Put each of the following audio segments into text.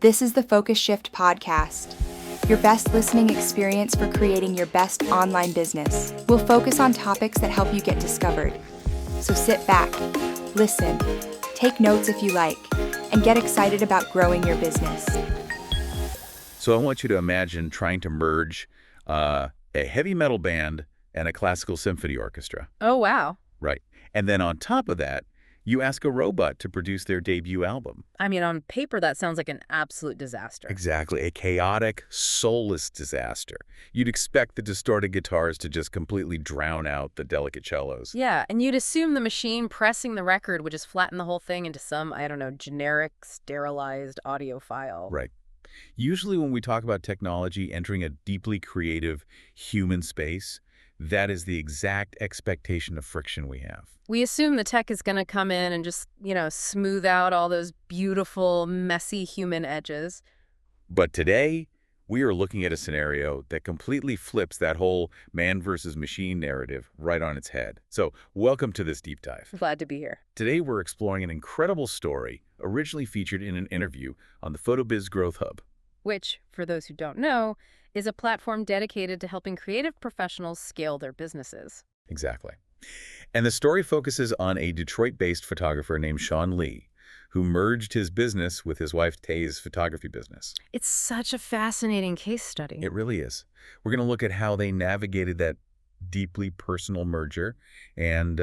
This is the Focus Shift podcast, your best listening experience for creating your best online business. We'll focus on topics that help you get discovered. So sit back, listen, take notes if you like, and get excited about growing your business. So I want you to imagine trying to merge a heavy metal band and a classical symphony orchestra. Oh, wow. Right. And then on top of that, you ask a robot to produce their debut album. I mean, on paper, that sounds like an absolute disaster. Exactly. A chaotic, soulless disaster. You'd expect the distorted guitars to just completely drown out the delicate cellos. Yeah, and you'd assume the machine pressing the record would just flatten the whole thing into some, I don't know, generic, sterilized audio file. Right. Usually when we talk about technology entering a deeply creative human space, that is the exact expectation of friction we have. We assume the tech is going to come in and just, smooth out all those beautiful, messy human edges. But today, we are looking at a scenario that completely flips that whole man versus machine narrative right on its head. So, welcome to this deep dive. Glad to be here. Today, we're exploring an incredible story originally featured in an interview on the PhotoBiz Growth Hub. Which, for those who don't know, is a platform dedicated to helping creative professionals scale their businesses. Exactly. And the story focuses on a Detroit-based photographer named Shawn Lee, who merged his business with his wife Tay's photography business. It's such a fascinating case study. It really is. We're going to look at how they navigated that deeply personal merger and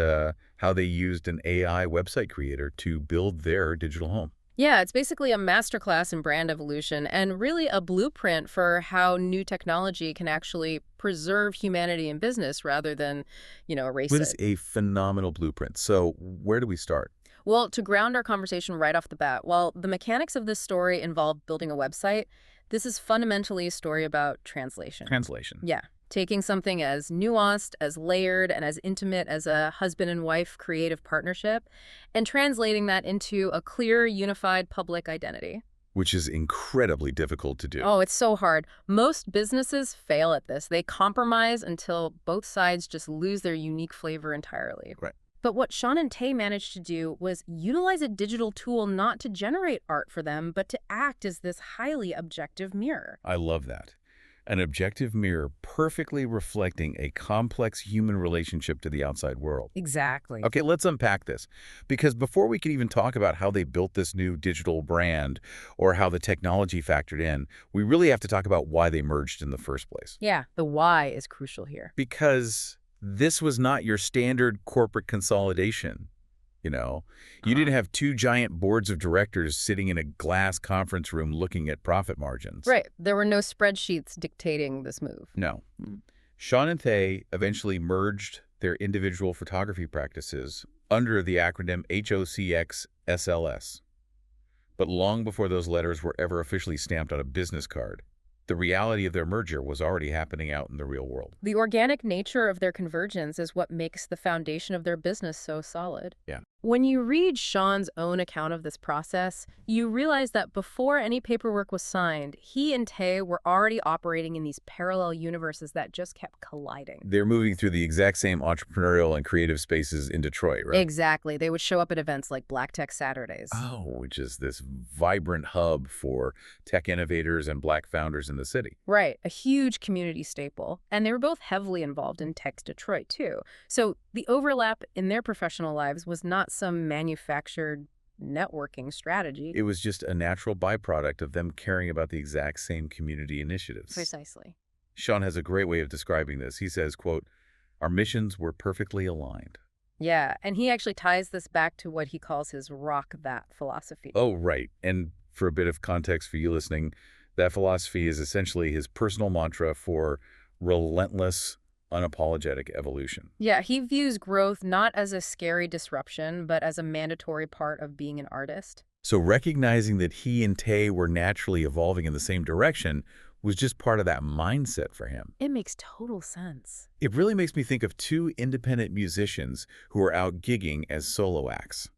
how they used an AI website creator to build their digital home. Yeah, it's basically a masterclass in brand evolution and really a blueprint for how new technology can actually preserve humanity in business rather than, erase it. It is a phenomenal blueprint. So where do we start? Well, to ground our conversation right off the bat, while the mechanics of this story involve building a website, this is fundamentally a story about translation. Translation. Yeah. Taking something as nuanced, as layered, and as intimate as a husband and wife creative partnership and translating that into a clear, unified public identity. Which is incredibly difficult to do. Oh, it's so hard. Most businesses fail at this. They compromise until both sides just lose their unique flavor entirely. Right. But what Shawn and Tay managed to do was utilize a digital tool not to generate art for them, but to act as this highly objective mirror. I love that. An objective mirror perfectly reflecting a complex human relationship to the outside world. Exactly. Okay, let's unpack this. Because before we could even talk about how they built this new digital brand or how the technology factored in, we really have to talk about why they merged in the first place. Yeah, the why is crucial here. Because this was not your standard corporate consolidation. You didn't have two giant boards of directors sitting in a glass conference room looking at profit margins. Right. There were no spreadsheets dictating this move. No. Shawn and Tay eventually merged their individual photography practices under the acronym HOCX-SLS. But long before those letters were ever officially stamped on a business card, the reality of their merger was already happening out in the real world. The organic nature of their convergence is what makes the foundation of their business so solid. Yeah. When you read Shawn's own account of this process, you realize that before any paperwork was signed, he and Tay were already operating in these parallel universes that just kept colliding. They're moving through the exact same entrepreneurial and creative spaces in Detroit, right? Exactly. They would show up at events like Black Tech Saturdays. Oh, which is this vibrant hub for tech innovators and Black founders in the city. Right. A huge community staple. And they were both heavily involved in Tech Detroit, too. So the overlap in their professional lives was not some manufactured networking strategy. It was just a natural byproduct of them caring about the exact same community initiatives. Precisely. Shawn has a great way of describing this. He says, quote, "Our missions were perfectly aligned." Yeah, and he actually ties this back to what he calls his rock that philosophy. Oh, right. And for a bit of context for you listening, that philosophy is essentially his personal mantra for relentless, unapologetic evolution. Yeah, he views growth not as a scary disruption, but as a mandatory part of being an artist. So recognizing that he and Tay were naturally evolving in the same direction was just part of that mindset for him. It makes total sense. It really makes me think of two independent musicians who are out gigging as solo acts.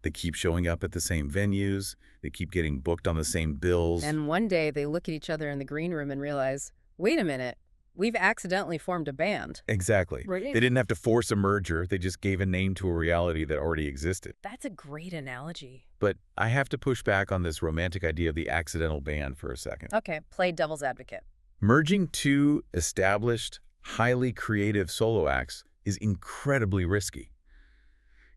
They keep showing up at the same venues, they keep getting booked on the same bills. And one day they look at each other in the green room and realize, wait a minute, we've accidentally formed a band. Exactly. Right. They didn't have to force a merger. They just gave a name to a reality that already existed. That's a great analogy. But I have to push back on this romantic idea of the accidental band for a second. Okay, play devil's advocate. Merging two established, highly creative solo acts is incredibly risky.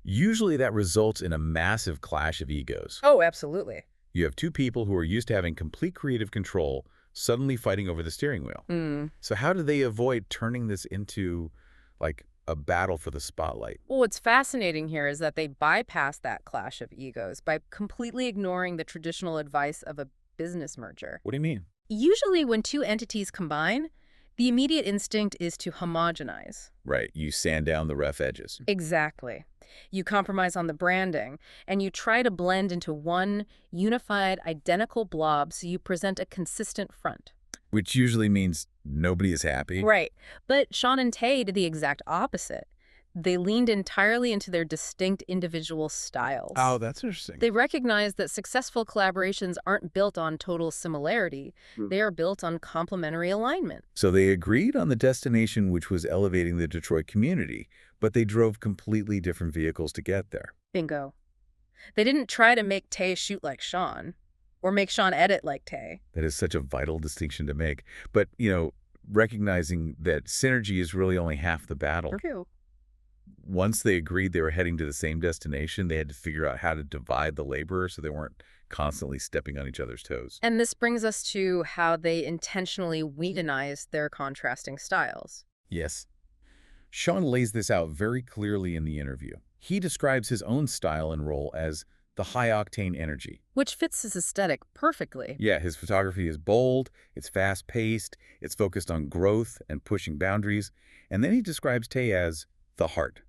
Usually that results in a massive clash of egos. Oh, absolutely. You have two people who are used to having complete creative control suddenly fighting over the steering wheel. So how do they avoid turning this into, like, a battle for the spotlight? Well, what's fascinating here is that they bypass that clash of egos by completely ignoring the traditional advice of a business merger. What do you mean? Usually when two entities combine, the immediate instinct is to homogenize. Right, you sand down the rough edges. Exactly. You compromise on the branding, and you try to blend into one unified, identical blob so you present a consistent front. Which usually means nobody is happy. Right. But Shawn and Tay did the exact opposite. They leaned entirely into their distinct individual styles. Oh, that's interesting. They recognized that successful collaborations aren't built on total similarity. They are built on complementary alignment. So they agreed on the destination, which was elevating the Detroit community, but they drove completely different vehicles to get there. Bingo. They didn't try to make Tay shoot like Shawn, or make Shawn edit like Tay. That is such a vital distinction to make. But, recognizing that synergy is really only half the battle. True. Once they agreed they were heading to the same destination, they had to figure out how to divide the labor so they weren't constantly stepping on each other's toes. And this brings us to how they intentionally weaponized their contrasting styles. Yes. Shawn lays this out very clearly in the interview. He describes his own style and role as the high-octane energy. Which fits his aesthetic perfectly. Yeah, his photography is bold, it's fast-paced, it's focused on growth and pushing boundaries, and then he describes Tay as the heart.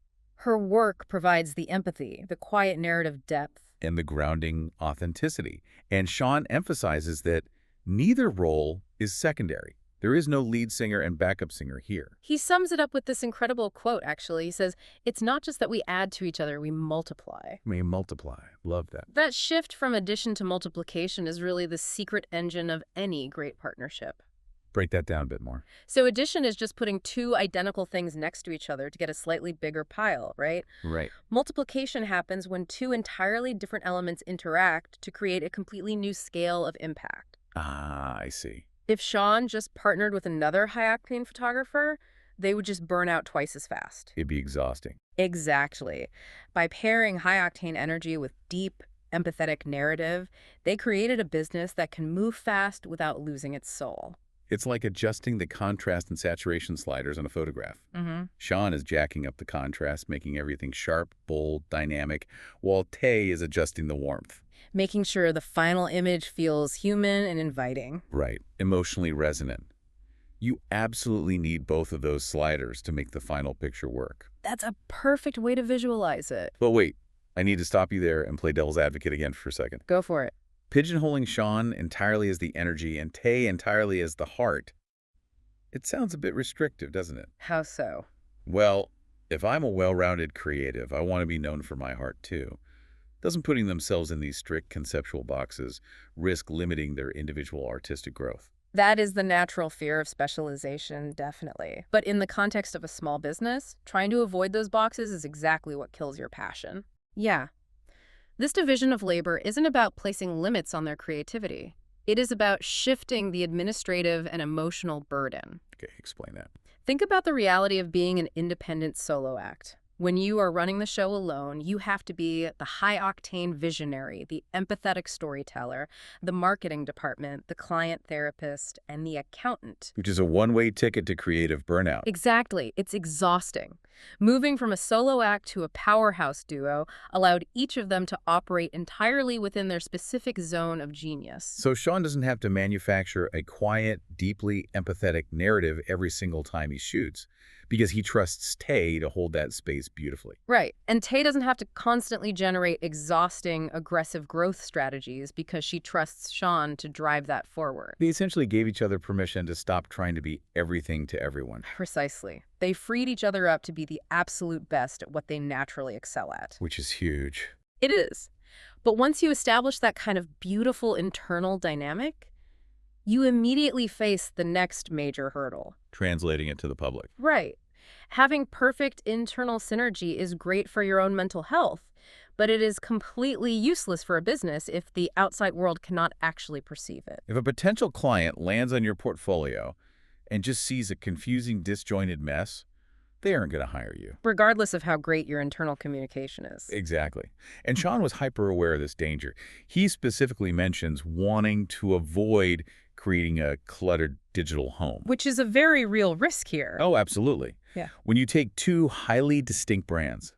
Her work provides the empathy, the quiet narrative depth. And the grounding authenticity. And Shawn emphasizes that neither role is secondary. There is no lead singer and backup singer here. He sums it up with this incredible quote, actually. He says, "It's not just that we add to each other, we multiply." We multiply. Love that. That shift from addition to multiplication is really the secret engine of any great partnership. Break that down a bit more. So addition is just putting two identical things next to each other to get a slightly bigger pile, right? Right. Multiplication happens when two entirely different elements interact to create a completely new scale of impact. Ah, I see. If Shawn just partnered with another high-octane photographer, they would just burn out twice as fast. It'd be exhausting. Exactly. By pairing high-octane energy with deep, empathetic narrative, they created a business that can move fast without losing its soul. It's like adjusting the contrast and saturation sliders on a photograph. Shawn is jacking up the contrast, making everything sharp, bold, dynamic, while Tay is adjusting the warmth. Making sure the final image feels human and inviting. Right. Emotionally resonant. You absolutely need both of those sliders to make the final picture work. That's a perfect way to visualize it. But wait, I need to stop you there and play devil's advocate again for a second. Go for it. Pigeonholing Shawn entirely as the energy and Tay entirely as the heart, it sounds a bit restrictive, doesn't it? How so? Well, if I'm a well-rounded creative, I want to be known for my heart too. Doesn't putting themselves in these strict conceptual boxes risk limiting their individual artistic growth? That is the natural fear of specialization, definitely. But in the context of a small business, trying to avoid those boxes is exactly what kills your passion. Yeah. This division of labor isn't about placing limits on their creativity. It is about shifting the administrative and emotional burden. Okay, explain that. Think about the reality of being an independent solo act. When you are running the show alone, you have to be the high-octane visionary, the empathetic storyteller, the marketing department, the client therapist, and the accountant. Which is a one-way ticket to creative burnout. Exactly. It's exhausting. Moving from a solo act to a powerhouse duo allowed each of them to operate entirely within their specific zone of genius. So Shawn doesn't have to manufacture a quiet, deeply empathetic narrative every single time he shoots, because he trusts Tay to hold that space beautifully. Right. And Tay doesn't have to constantly generate exhausting, aggressive growth strategies because she trusts Shawn to drive that forward. They essentially gave each other permission to stop trying to be everything to everyone. Precisely. They freed each other up to be the absolute best at what they naturally excel at. Which is huge. It is. But once you establish that kind of beautiful internal dynamic, you immediately face the next major hurdle. Translating it to the public. Right. Having perfect internal synergy is great for your own mental health, but it is completely useless for a business if the outside world cannot actually perceive it. If a potential client lands on your portfolio and just sees a confusing, disjointed mess, they aren't going to hire you. Regardless of how great your internal communication is. Exactly. And Shawn was hyper aware of this danger. He specifically mentions wanting to avoid creating a cluttered digital home. Which is a very real risk here. Oh, absolutely. Yeah. When you take two highly distinct brands,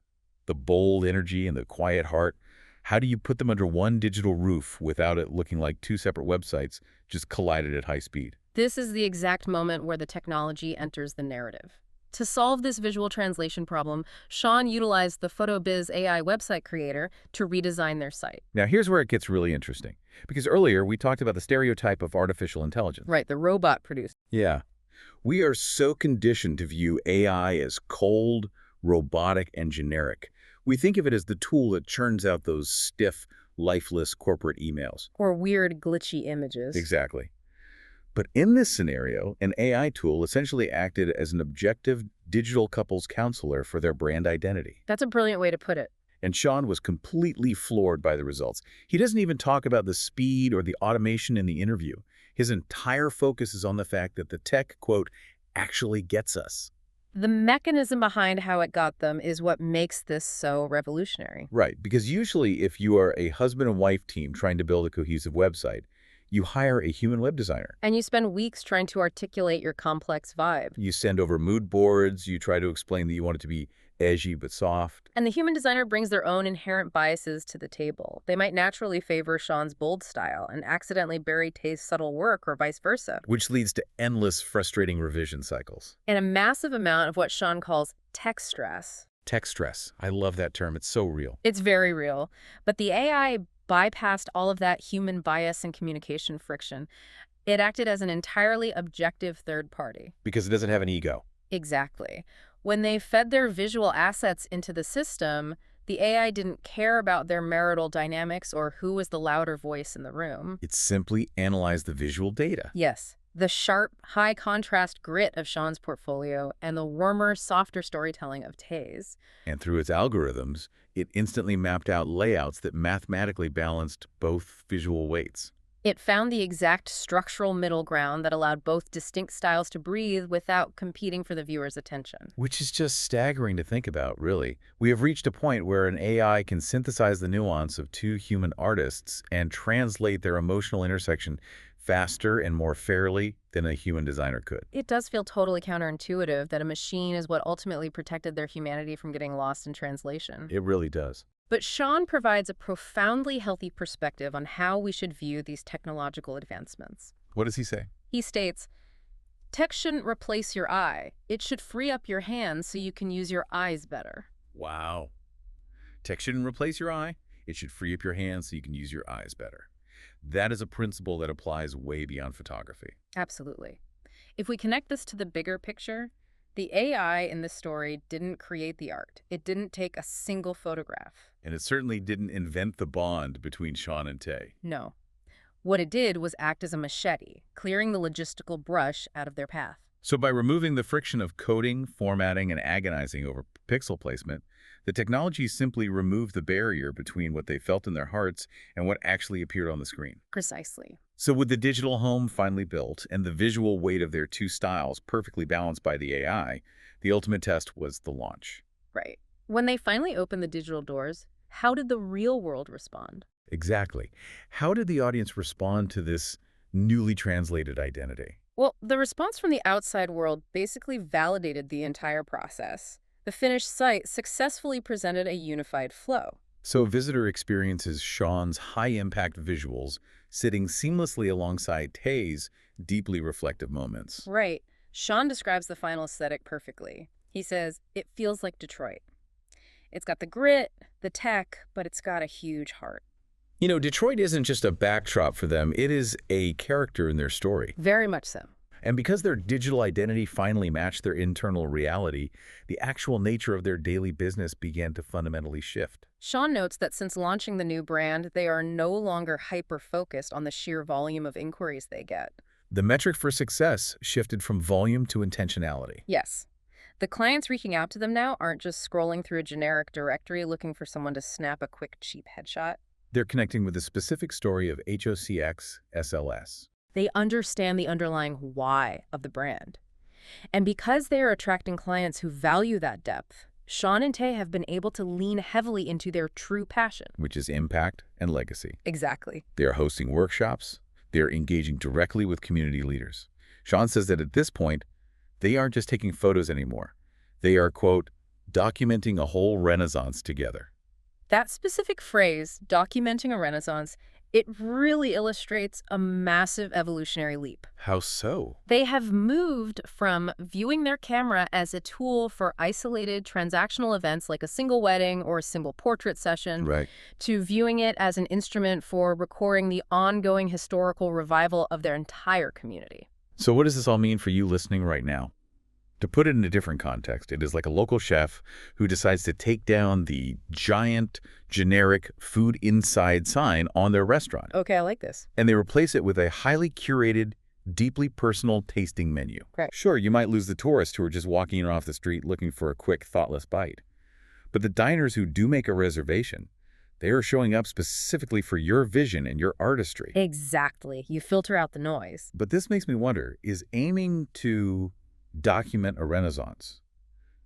the bold energy and the quiet heart, how do you put them under one digital roof without it looking like two separate websites just collided at high speed? This is the exact moment where the technology enters the narrative. To solve this visual translation problem, Shawn utilized the PhotoBiz AI website creator to redesign their site. Now, here's where it gets really interesting. Because earlier, we talked about the stereotype of artificial intelligence. Right, the robot producer. Yeah. We are so conditioned to view AI as cold, robotic, and generic. We think of it as the tool that churns out those stiff, lifeless corporate emails. Or weird, glitchy images. Exactly. But in this scenario, an AI tool essentially acted as an objective digital couples counselor for their brand identity. That's a brilliant way to put it. And Shawn was completely floored by the results. He doesn't even talk about the speed or the automation in the interview. His entire focus is on the fact that the tech, quote, actually gets us. The mechanism behind how it got them is what makes this so revolutionary. Right, because usually if you are a husband and wife team trying to build a cohesive website, you hire a human web designer. And you spend weeks trying to articulate your complex vibe. You send over mood boards, you try to explain that you want it to be edgy but soft. And the human designer brings their own inherent biases to the table. They might naturally favor Shawn's bold style and accidentally bury Tay's subtle work or vice versa. Which leads to endless frustrating revision cycles. And a massive amount of what Shawn calls tech stress. Tech stress. I love that term. It's so real. It's very real. But the AI bypassed all of that human bias and communication friction. It acted as an entirely objective third party. Because it doesn't have an ego. Exactly. When they fed their visual assets into the system, the AI didn't care about their marital dynamics or who was the louder voice in the room. It simply analyzed the visual data. Yes, the sharp, high-contrast grit of Shawn's portfolio and the warmer, softer storytelling of Tay's. And through its algorithms, it instantly mapped out layouts that mathematically balanced both visual weights. It found the exact structural middle ground that allowed both distinct styles to breathe without competing for the viewer's attention. Which is just staggering to think about, really. We have reached a point where an AI can synthesize the nuance of two human artists and translate their emotional intersection faster and more fairly than a human designer could. It does feel totally counterintuitive that a machine is what ultimately protected their humanity from getting lost in translation. It really does. But Shawn provides a profoundly healthy perspective on how we should view these technological advancements. What does he say? He states, "Tech shouldn't replace your eye. It should free up your hands so you can use your eyes better." Wow. Tech shouldn't replace your eye. It should free up your hands so you can use your eyes better. That is a principle that applies way beyond photography. Absolutely. If we connect this to the bigger picture, the AI in this story didn't create the art. It didn't take a single photograph. And it certainly didn't invent the bond between Shawn and Tay. No. What it did was act as a machete, clearing the logistical brush out of their path. So by removing the friction of coding, formatting, and agonizing over pixel placement, the technology simply removed the barrier between what they felt in their hearts and what actually appeared on the screen. Precisely. So with the digital home finally built and the visual weight of their two styles perfectly balanced by the AI, the ultimate test was the launch. Right. When they finally opened the digital doors, how did the real world respond? Exactly. How did the audience respond to this newly translated identity? Well, the response from the outside world basically validated the entire process. The finished site successfully presented a unified flow. So a visitor experiences Shawn's high-impact visuals sitting seamlessly alongside Tay's deeply reflective moments. Right. Shawn describes the final aesthetic perfectly. He says, "It feels like Detroit. It's got the grit, the tech, but it's got a huge heart." You know, Detroit isn't just a backdrop for them, it is a character in their story. Very much so. And because their digital identity finally matched their internal reality, the actual nature of their daily business began to fundamentally shift. Shawn notes that since launching the new brand, they are no longer hyper-focused on the sheer volume of inquiries they get. The metric for success shifted from volume to intentionality. Yes. The clients reaching out to them now aren't just scrolling through a generic directory looking for someone to snap a quick, cheap headshot. They're connecting with the specific story of HOCX SLS. They understand the underlying why of the brand. And because they are attracting clients who value that depth, Shawn and Tay have been able to lean heavily into their true passion. Which is impact and legacy. Exactly. They are hosting workshops. They are engaging directly with community leaders. Shawn says that at this point, they aren't just taking photos anymore. They are, quote, documenting a whole renaissance together. That specific phrase, documenting a renaissance, it really illustrates a massive evolutionary leap. How so? They have moved from viewing their camera as a tool for isolated transactional events like a single wedding or a single portrait session, Right. to viewing it as an instrument for recording the ongoing historical revival of their entire community. So what does this all mean for you listening right now? To put it in a different context, it is like a local chef who decides to take down the giant, generic food inside sign on their restaurant. Okay, I like this. And they replace it with a highly curated, deeply personal tasting menu. Right. Sure, you might lose the tourists who are just walking in off the street looking for a quick, thoughtless bite. But the diners who do make a reservation, they are showing up specifically for your vision and your artistry. Exactly. You filter out the noise. But this makes me wonder, is aiming to document a renaissance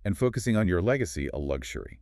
and focusing on your legacy a luxury?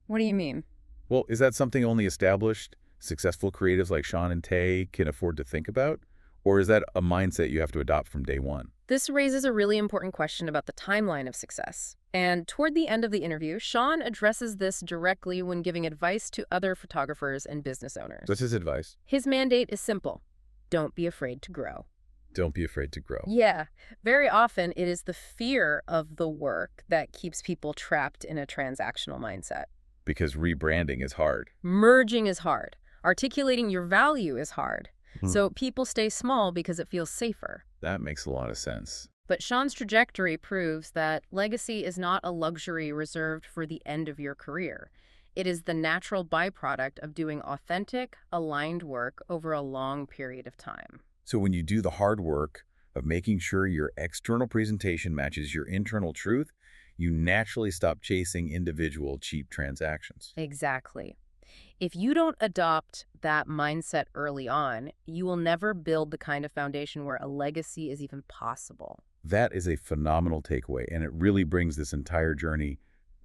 What do you mean? Well, is that something only established, successful creatives like Shawn and Tay can afford to think about? Or is that a mindset you have to adopt from day one? This raises a really important question about the timeline of success. And toward the end of the interview, Shawn addresses this directly when giving advice to other photographers and business owners. What's his advice? His mandate is simple. Don't be afraid to grow. Don't be afraid to grow. Yeah, very often it is the fear of the work that keeps people trapped in a transactional mindset. Because rebranding is hard. Merging is hard. Articulating your value is hard. So people stay small because it feels safer. That makes a lot of sense. But Shawn's trajectory proves that legacy is not a luxury reserved for the end of your career. It is the natural byproduct of doing authentic, aligned work over a long period of time. So when you do the hard work of making sure your external presentation matches your internal truth, you naturally stop chasing individual cheap transactions. Exactly. If you don't adopt that mindset early on, you will never build the kind of foundation where a legacy is even possible. That is a phenomenal takeaway, and it really brings this entire journey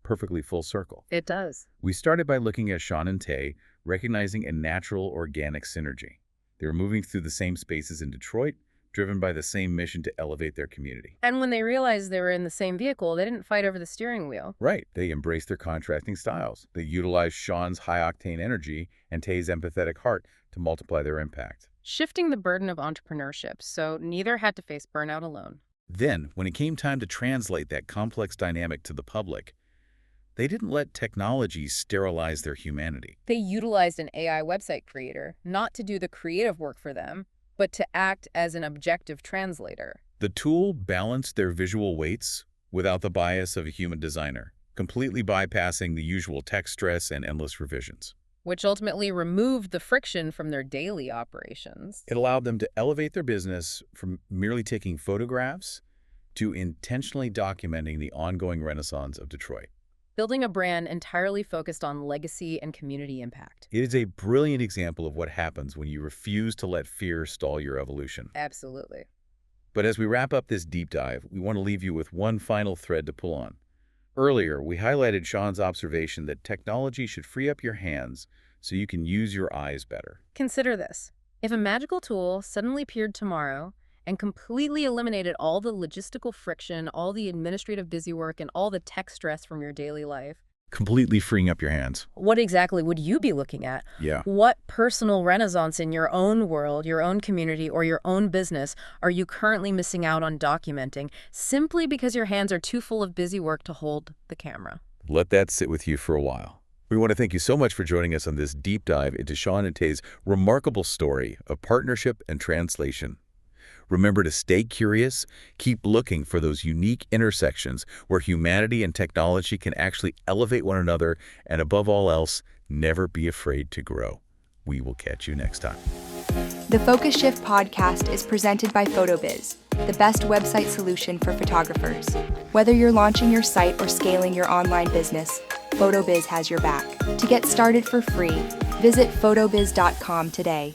perfectly full circle. It does. We started by looking at Shawn and Tay, recognizing a natural, organic synergy. They were moving through the same spaces in Detroit, driven by the same mission to elevate their community. And when they realized they were in the same vehicle, they didn't fight over the steering wheel. Right. They embraced their contrasting styles. They utilized Shawn's high-octane energy and Tay's empathetic heart to multiply their impact. Shifting the burden of entrepreneurship, so neither had to face burnout alone. Then, when it came time to translate that complex dynamic to the public, they didn't let technology sterilize their humanity. They utilized an AI website creator, not to do the creative work for them, but to act as an objective translator. The tool balanced their visual weights without the bias of a human designer, completely bypassing the usual tech stress and endless revisions. Which ultimately removed the friction from their daily operations. It allowed them to elevate their business from merely taking photographs to intentionally documenting the ongoing renaissance of Detroit. Building a brand entirely focused on legacy and community impact. It is a brilliant example of what happens when you refuse to let fear stall your evolution. Absolutely. But as we wrap up this deep dive, we want to leave you with one final thread to pull on. Earlier, we highlighted Shawn's observation that technology should free up your hands so you can use your eyes better. Consider this. If a magical tool suddenly appeared tomorrow and completely eliminated all the logistical friction, all the administrative busywork, and all the tech stress from your daily life, Completely freeing up your hands. what exactly would you be looking at? Yeah. What personal renaissance in your own world, your own community, or your own business are you currently missing out on documenting simply because your hands are too full of busy work to hold the camera? Let that sit with you for a while. We want to thank you so much for joining us on this deep dive into Shawn and Tay's remarkable story of partnership and translation. Remember to stay curious, keep looking for those unique intersections where humanity and technology can actually elevate one another, and above all else, never be afraid to grow. We will catch you next time. The Focus Shift podcast is presented by PhotoBiz, the best website solution for photographers. Whether you're launching your site or scaling your online business, PhotoBiz has your back. To get started for free, visit photobiz.com today.